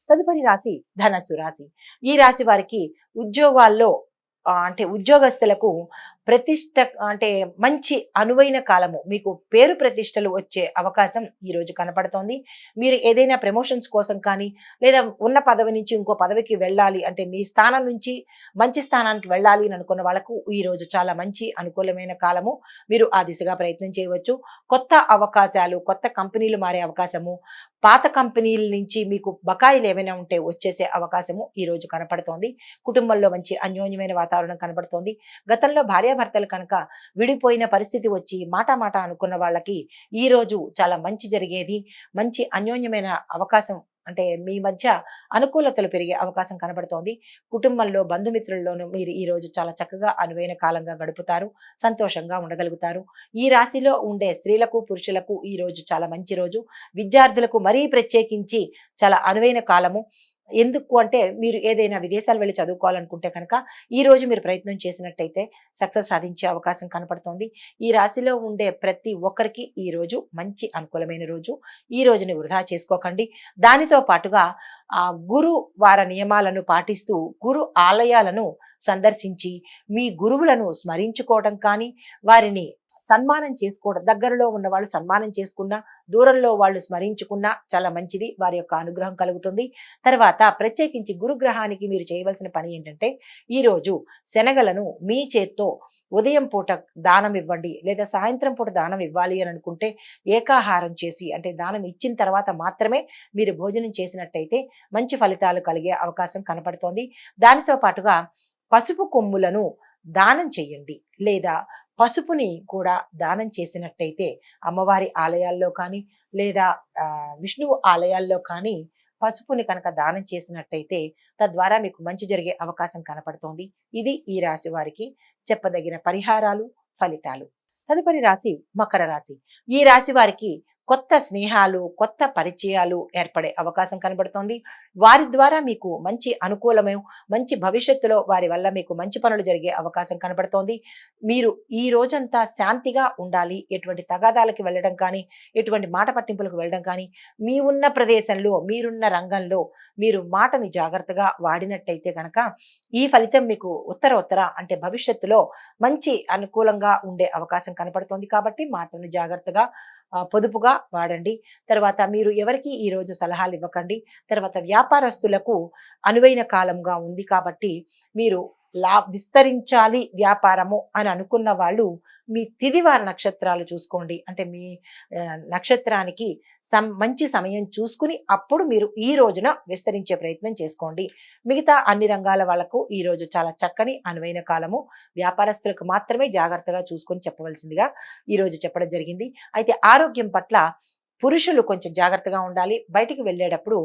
తదుపరి రాశి ధనస్సు రాశి. ఈ రాశి వారికి ఉద్యోగాల్లో అంటే ఉద్యోగస్తులకు ప్రతిష్ట అంటే మంచి అనువైన కాలము. మీకు పేరు ప్రతిష్టలు వచ్చే అవకాశం ఈ రోజు కనపడుతోంది. మీరు ఏదైనా ప్రమోషన్స్ కోసం కానీ, లేదా ఉన్న పదవి నుంచి ఇంకో పదవికి వెళ్ళాలి అంటే మీ స్థానం నుంచి మంచి స్థానానికి వెళ్ళాలి అని అనుకున్న వాళ్ళకు ఈ రోజు చాలా మంచి అనుకూలమైన కాలము. మీరు ఆ దిశగా ప్రయత్నం చేయవచ్చు. కొత్త అవకాశాలు, కొత్త కంపెనీలు మారే అవకాశము, పాత కంపెనీల నుంచి మీకు బకాయిలు ఏమైనా ఉంటే వచ్చేసే అవకాశము ఈ రోజు కనపడుతోంది. కుటుంబంలో మంచి అన్యోన్యమైన వాతావరణం కనబడుతోంది. గతంలో భార్యాభర్తలు కనుక విడిపోయిన పరిస్థితి వచ్చి మాట మాట అనుకున్న వాళ్ళకి ఈ రోజు చాలా మంచి జరిగేది. మంచి అన్యోన్యమైన అవకాశం అంటే మీ మధ్య అనుకూలతలు పెరిగే అవకాశం కనబడుతోంది. కుటుంబంలో బంధుమిత్రుల్లోనూ మీరు ఈ రోజు చాలా చక్కగా అనువైన కాలంగా గడుపుతారు. సంతోషంగా ఉండగలుగుతారు. ఈ రాశిలో ఉండే స్త్రీలకు, పురుషులకు ఈ రోజు చాలా మంచి రోజు. విద్యార్థులకు మరీ ప్రత్యేకించి చాలా అనువైన కాలము. ఎందుకు అంటే మీరు ఏదైనా విదేశాలు వెళ్ళి చదువుకోవాలనుకుంటే కనుక ఈ రోజు మీరు ప్రయత్నం చేసినట్టయితే సక్సెస్ సాధించే అవకాశం కనపడుతోంది. ఈ రాశిలో ఉండే ప్రతి ఒక్కరికి ఈ రోజు మంచి అనుకూలమైన రోజు. ఈ రోజుని వృధా చేసుకోకండి. దానితో పాటుగా గురు వార నియమాలను పాటిస్తూ గురు ఆలయాలను సందర్శించి మీ గురువులను స్మరించుకోవడం కానీ, వారిని సన్మానం చేసుకోవడం, దగ్గరలో ఉన్న వాళ్ళు సన్మానం చేసుకున్నా, దూరంలో వాళ్ళు స్మరించుకున్నా చాలా మంచిది. వారి యొక్క అనుగ్రహం కలుగుతుంది. తర్వాత ప్రత్యేకించి గురుగ్రహానికి మీరు చేయవలసిన పని ఏంటంటే ఈరోజు శనగలను మీ చేత్తో ఉదయం పూట దానం ఇవ్వండి, లేదా సాయంత్రం పూట దానం ఇవ్వాలి అని అనుకుంటే ఏకాహారం చేసి అంటే దానం ఇచ్చిన తర్వాత మాత్రమే మీరు భోజనం చేసినట్టయితే మంచి ఫలితాలు కలిగే అవకాశం కనపడుతోంది. దానితో పాటుగా పసుపు కొమ్ములను దానం చెయ్యండి, లేదా పసుపుని కూడా దానం చేసినట్టయితే అమ్మవారి ఆలయాల్లో కానీ, లేదా విష్ణువు ఆలయాల్లో కానీ పసుపుని కనుక దానం చేసినట్టయితే తద్వారా మీకు మంచి జరిగే అవకాశం కనపడుతోంది. ఇది ఈ రాశి వారికి చెప్పదగిన పరిహారాలు, ఫలితాలు. తదుపరి రాశి మకర రాశి. ఈ రాశి వారికి కొత్త స్నేహాలు, కొత్త పరిచయాలు ఏర్పడే అవకాశం కనబడుతోంది. వారి ద్వారా మీకు మంచి అనుకూలమైన మంచి భవిష్యత్తులో వారి వల్ల మీకు మంచి పనులు జరిగే అవకాశం కనబడుతోంది. మీరు ఈ రోజంతా శాంతిగా ఉండాలి. ఎటువంటి తగాదాలకి వెళ్ళడం కానీ, ఎటువంటి మాట పట్టింపులకు వెళ్ళడం కానీ, మీ ఉన్న ప్రదేశంలో మీరున్న రంగంలో మీరు మాటని జాగ్రత్తగా వాడినట్టయితే కనుక ఈ ఫలితం మీకు ఉత్తర అంటే భవిష్యత్తులో మంచి అనుకూలంగా ఉండే అవకాశం కనపడుతోంది. కాబట్టి మాటను జాగ్రత్తగా పొదుపుగా వాడండి. తర్వాత మీరు ఎవరికి ఈ రోజు సలహాలు ఇవ్వకండి. తర్వాత వ్యాపారస్తులకు అనువైన కాలంగా ఉంది కాబట్టి మీరు విస్తరించాలి వ్యాపారము అని అనుకున్న వాళ్ళు మీ తిదివార నక్షత్రాలు చూసుకోండి. అంటే మీ నక్షత్రానికి మంచి సమయం చూసుకుని అప్పుడు మీరు ఈ రోజున విస్తరించే ప్రయత్నం చేసుకోండి. మిగతా అన్ని రంగాల వాళ్ళకు ఈ రోజు చాలా చక్కని అనువైన కాలము. వ్యాపారస్తులకు మాత్రమే జాగ్రత్తగా చూసుకొని చెప్పవలసిందిగా ఈ రోజు చెప్పడం జరిగింది. అయితే ఆరోగ్యం పట్ల పురుషులు కొంచెం జాగ్రత్తగా ఉండాలి. బయటికి వెళ్ళేటప్పుడు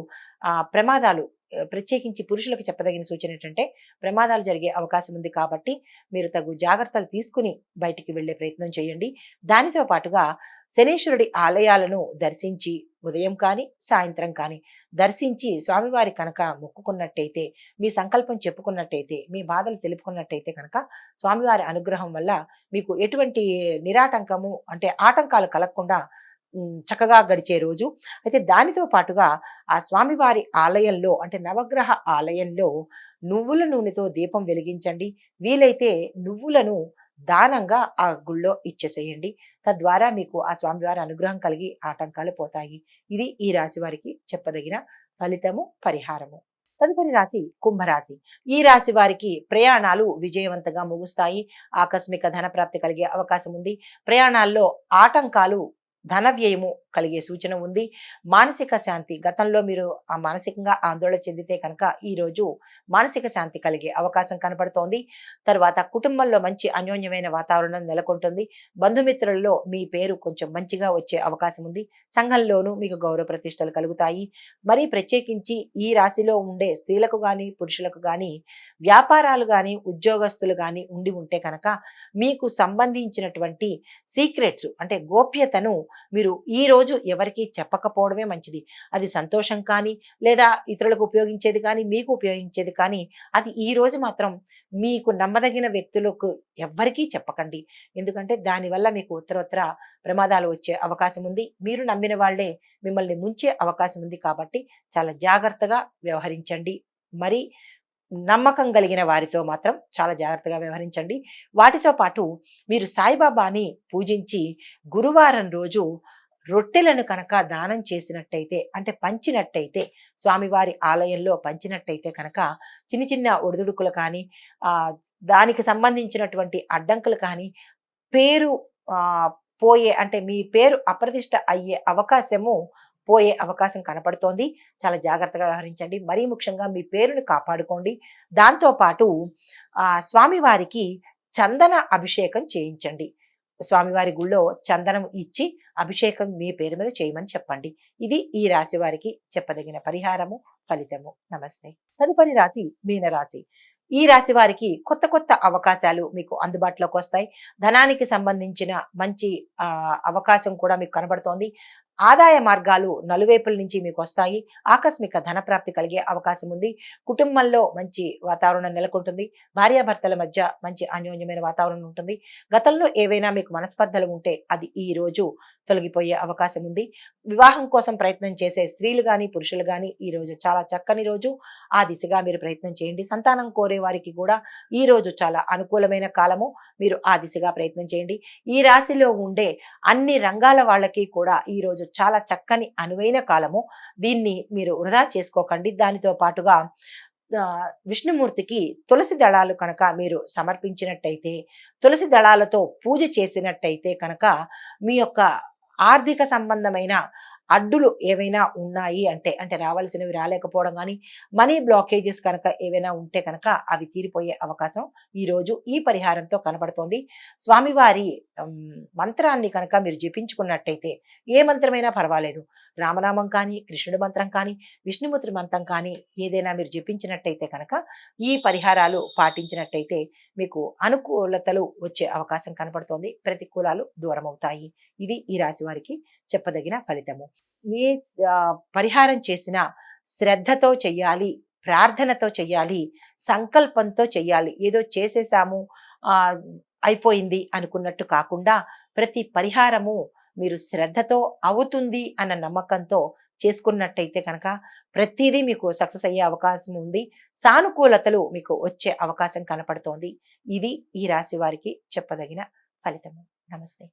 ప్రమాదాలు ప్రత్యేకించి పురుషులకు చెప్పదగిన సూచన ఏంటంటే ప్రమాదాలు జరిగే అవకాశం ఉంది కాబట్టి మీరు తగు జాగ్రత్తలు తీసుకుని బయటికి వెళ్ళే ప్రయత్నం చేయండి. దానితో పాటుగా శనీశ్వరుడి ఆలయాలను దర్శించి ఉదయం కానీ, సాయంత్రం కానీ దర్శించి స్వామివారి కనుక మొక్కుకున్నట్టయితే, మీ సంకల్పం చెప్పుకున్నట్టయితే, మీ బాధలు తెలుపుకున్నట్టయితే కనుక స్వామివారి అనుగ్రహం వల్ల మీకు ఎటువంటి నిరాటంకము అంటే ఆటంకాలు కలగకుండా చక్కగా గడిచే రోజు. అయితే దానితో పాటుగా ఆ స్వామివారి ఆలయంలో అంటే నవగ్రహ ఆలయంలో నువ్వుల నూనెతో దీపం వెలిగించండి. వీలైతే నువ్వులను దానంగా ఆ గుళ్ళో ఇచ్చేసేయండి. తద్వారా మీకు ఆ స్వామివారి అనుగ్రహం కలిగి ఆటంకాలు పోతాయి. ఇది ఈ రాశి వారికి చెప్పదగిన ఫలితము, పరిహారము. తదుపరి రాశి కుంభరాశి. ఈ రాశి వారికి ప్రయాణాలు విజయవంతంగా ముగుస్తాయి. ఆకస్మిక ధన ప్రాప్తి కలిగే అవకాశం ఉంది. ప్రయాణాల్లో ఆటంకాలు, ధన వ్యయము కలిగే సూచన ఉంది. మానసిక శాంతి, గతంలో మీరు మానసికంగా ఆందోళన చెందితే కనుక ఈ రోజు మానసిక శాంతి కలిగే అవకాశం కనపడుతోంది. తర్వాత కుటుంబంలో మంచి అన్యోన్యమైన వాతావరణం నెలకొంటుంది. బంధుమిత్రుల్లో మీ పేరు కొంచెం మంచిగా వచ్చే అవకాశం ఉంది. సంఘంలోనూ మీకు గౌరవ ప్రతిష్టలు కలుగుతాయి. మరీ ప్రత్యేకించి ఈ రాశిలో ఉండే స్త్రీలకు కానీ, పురుషులకు కానీ వ్యాపారాలు కానీ, ఉద్యోగస్తులు కానీ ఉండి ఉంటే కనుక మీకు సంబంధించినటువంటి సీక్రెట్స్ అంటే గోప్యతను మీరు ఈ రోజు ఎవరికీ చెప్పకపోవడమే మంచిది. అది సంతోషం కానీ, లేదా ఇతరులకు ఉపయోగించేది కానీ, మీకు ఉపయోగించేది కానీ, అది ఈ రోజు మాత్రం మీకు నమ్మదగిన వ్యక్తులకు ఎవ్వరికీ చెప్పకండి. ఎందుకంటే దానివల్ల మీకు ఉత్తరోత్తర ప్రమాదాలు వచ్చే అవకాశం ఉంది. మీరు నమ్మిన వాళ్ళే మిమ్మల్ని ముంచే అవకాశం ఉంది కాబట్టి చాలా జాగ్రత్తగా వ్యవహరించండి. మరి నమ్మకం కలిగిన వారితో మాత్రం చాలా జాగ్రత్తగా వ్యవహరించండి. వాటితో పాటు మీరు సాయిబాబాని పూజించి గురువారం రోజు రొట్టెలను కనుక దానం చేసినట్టయితే, అంటే పంచినట్టయితే, స్వామివారి ఆలయంలో పంచినట్టయితే కనుక చిన్న చిన్న ఒడిదుడుకులు కానీ, దానికి సంబంధించినటువంటి అడ్డంకులు కానీ, పేరు పోయే, అంటే మీ పేరు అప్రతిష్ట అయ్యే అవకాశము పోయే అవకాశం కనపడుతోంది. చాలా జాగ్రత్తగా వ్యవహరించండి. మరీ ముఖ్యంగా మీ పేరుని కాపాడుకోండి. దాంతో పాటు స్వామివారికి చందన అభిషేకం చేయించండి. స్వామివారి గుళ్ళో చందనం ఇచ్చి అభిషేకం మీ పేరు మీద చేయమని చెప్పండి. ఇది ఈ రాశి వారికి చెప్పదగిన పరిహారము, ఫలితము. నమస్తే. తదుపరి రాశి మీనరాశి. ఈ రాశి వారికి కొత్త కొత్త అవకాశాలు మీకు అందుబాటులోకి వస్తాయి. ధనానికి సంబంధించిన మంచి అవకాశం కూడా మీకు కనబడుతోంది. ఆదాయ మార్గాలు నలువైపుల నుంచి మీకు వస్తాయి. ఆకస్మిక ధనప్రాప్తి కలిగే అవకాశం ఉంది. కుటుంబంలో మంచి వాతావరణం నెలకొంటుంది. భార్యాభర్తల మధ్య మంచి అన్యోన్యమైన వాతావరణం ఉంటుంది. గతంలో ఏవైనా మీకు మనస్పర్ధలు ఉంటే అది ఈ రోజు తొలగిపోయే అవకాశం ఉంది. వివాహం కోసం ప్రయత్నం చేసే స్త్రీలు కానీ పురుషులు కానీ ఈ రోజు చాలా చక్కని రోజు. ఆ దిశగా మీరు ప్రయత్నం చేయండి. సంతానం కోరే వారికి కూడా ఈ రోజు చాలా అనుకూలమైన కాలము. మీరు ఆ దిశగా ప్రయత్నం చేయండి. ఈ రాశిలో ఉండే అన్ని రంగాల వాళ్ళకి కూడా ఈ రోజు చాలా చక్కని అనువైన కాలము. దీన్ని మీరు వృధా చేసుకోకండి. దానితో పాటుగా విష్ణుమూర్తికి తులసి దళాలు కనుక మీరు సమర్పించినట్టయితే, తులసి దళాలతో పూజ చేసినట్టయితే కనుక మీ యొక్క ఆర్థిక సంబంధమైన అడ్డులు ఏవైనా ఉన్నాయి అంటే, రావాల్సినవి రాలేకపోవడం కానీ, మనీ బ్లాకేజెస్ కనుక ఏవైనా ఉంటే కనుక అవి తీరిపోయే అవకాశం ఈరోజు ఈ పరిహారంతో కనబడుతోంది. స్వామివారి మంత్రాన్ని కనుక మీరు జపించుకున్నట్టయితే, ఏ మంత్రమైనా పర్వాలేదు, రామనామం కానీ, కృష్ణుడి మంత్రం కానీ, విష్ణుమూర్తి మంత్రం కానీ ఏదైనా మీరు జపించినట్టయితే కనుక, ఈ పరిహారాలు పాటించినట్టయితే మీకు అనుకూలతలు వచ్చే అవకాశం కనపడుతోంది. ప్రతికూలాలు దూరం అవుతాయి. ఇది ఈ రాశి వారికి చెప్పదగిన ఫలితము. ఏ పరిహారం చేసినా శ్రద్ధతో చెయ్యాలి, ప్రార్థనతో చెయ్యాలి, సంకల్పంతో చెయ్యాలి. ఏదో చేసేసాము అయిపోయింది అనుకున్నట్టు కాకుండా ప్రతి పరిహారము మీరు శ్రద్ధతో అవుతుంది అన్న నమ్మకంతో చేసుకున్నట్టయితే కనుక ప్రతిదీ మీకు సక్సెస్ అయ్యే అవకాశం ఉంది. సానుకూలతలు మీకు వచ్చే అవకాశం కనపడుతోంది. ఇది ఈ రాశి వారికి చెప్పదగిన ఫలితము. నమస్తే.